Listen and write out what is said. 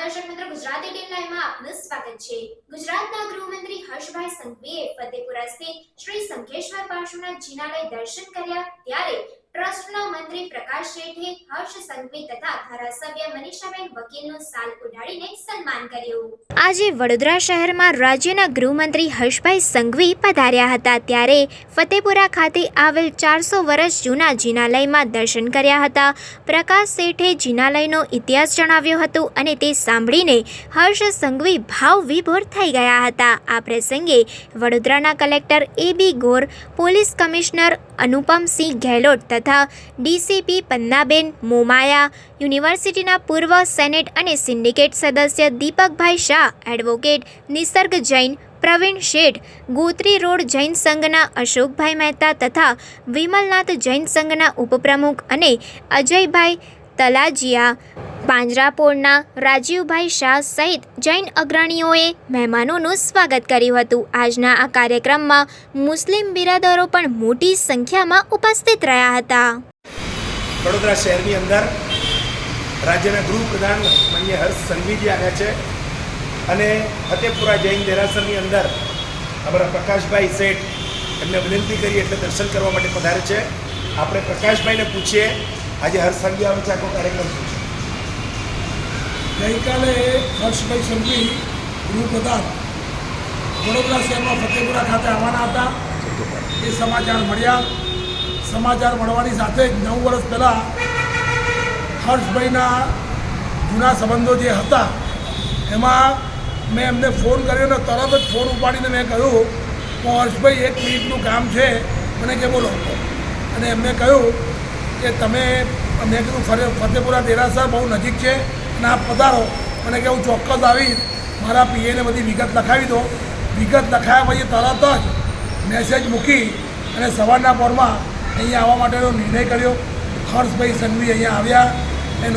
દર્શક મિત્રો, ગુજરાતી ટીમ લાઈવમાં આપનું સ્વાગત છે। ગુજરાતના ગૃહમંત્રી હર્ષભાઈ સંઘવીએ ફતેપુરા સ્થિત શ્રી શંખેશ્વર પાર્શ્વનાથ જિનાલય દર્શન કર્યા ત્યારે ટ્રસ્ટના મંત્રી પ્રકાશ શેઠે હર્ષ સંઘવી તથા ધારાસભ્ય મનીષાબેન વકીલનું શાલ ઉડાડીને સન્માન કર્યું। આજે વડોદરા શહેરમાં રાજ્યના ગૃહમંત્રી હર્ષભાઈ સંઘવી પધાર્યા હતા ત્યારે ફતેપુરા ખાતે આવેલ 400 વર્ષ જૂના જિનાલયમાં દર્શન કર્યા હતા। પ્રકાશ શેઠે જિનાલયનો ઇતિહાસ જણાવ્યો હતો અને તે સાંભળીને હર્ષ સંઘવી ભાવ વિભોર થઈ ગયા હતા। આ પ્રસંગે વડોદરાના કલેક્ટર એ.બી. ગોર, પોલીસ કમિશનર અનુપમસિંહ ગેહલોત તથા ડીસીપી પન્નાબેન મોમાયા, યુનિવર્સિટીના પૂર્વ સેનેટ અને સિન્ડિકેટ સદસ્ય દીપકભાઈ શાહ, એડવોકેટ નિસર્ગ જૈન, પ્રવીણ શેઠ, ગોત્રી રોડ જૈન સંઘના અશોકભાઈ મહેતા તથા વિમલનાથ જૈન સંઘના ઉપપ્રમુખ અને અજયભાઈ તલાજીયા, પાંજરાપોળના રાજીવભાઈ શાહ સહિત જૈન અગ્રણીઓએ મહેમાનોનું સ્વાગત કર્યું હતું। આજના આ કાર્યક્રમમાં મુસ્લિમ બિરાદરો પણ મોટી સંખ્યામાં ઉપસ્થિત રહ્યા હતા। વડોદરા શહેરની અંદર રાજ્યના ગૃહપ્રધાન માનનીય હર્ષ સંઘવીજી આવ્યા છે અને ફતેપુરા જૈન દેરાસરની અંદર અમારા પ્રકાશભાઈ શેઠ એમને વિનંતી કરી એટલે દર્શન કરવા માટે પધારે છે। આપણે પ્રકાશભાઈને પૂછીએ આજે હર્ષ સંઘવી આવે છે, આખો કાર્યક્રમ શું છે? ગઈકાલે હર્ષભાઈ સંઘવી ગૃહપ્રધાન વડોદરા શહેરમાં ફતેપુરા ખાતે આવવાના હતા। એ સમાચાર મળ્યા। સમાચાર મળવાની સાથે જ 9 વર્ષ પહેલાં હર્ષભાઈના જૂના સંબંધો જે હતા એમાં મેં એમને ફોન કર્યો ને તરત જ ફોન ઉપાડીને મેં કહ્યું કે હર્ષભાઈ 1 મિનિટનું કામ છે, મને કે બોલો। અને એમને કહ્યું કે તમે, મેં કીધું ફતેપુરા દેરાસર બહુ નજીક છે અને આપ પધારો। મને કે હું ચોક્કસ આવીશ, મારા પીએને બધી વિગત લખાવી દો। વિગત લખાયા પછી તરત જ મેસેજ મૂકી અને સવારના પોરમાં અહીંયા આવવા માટેનો નિર્ણય કર્યો। હર્ષભાઈ સંઘવી અહીંયા આવ્યા।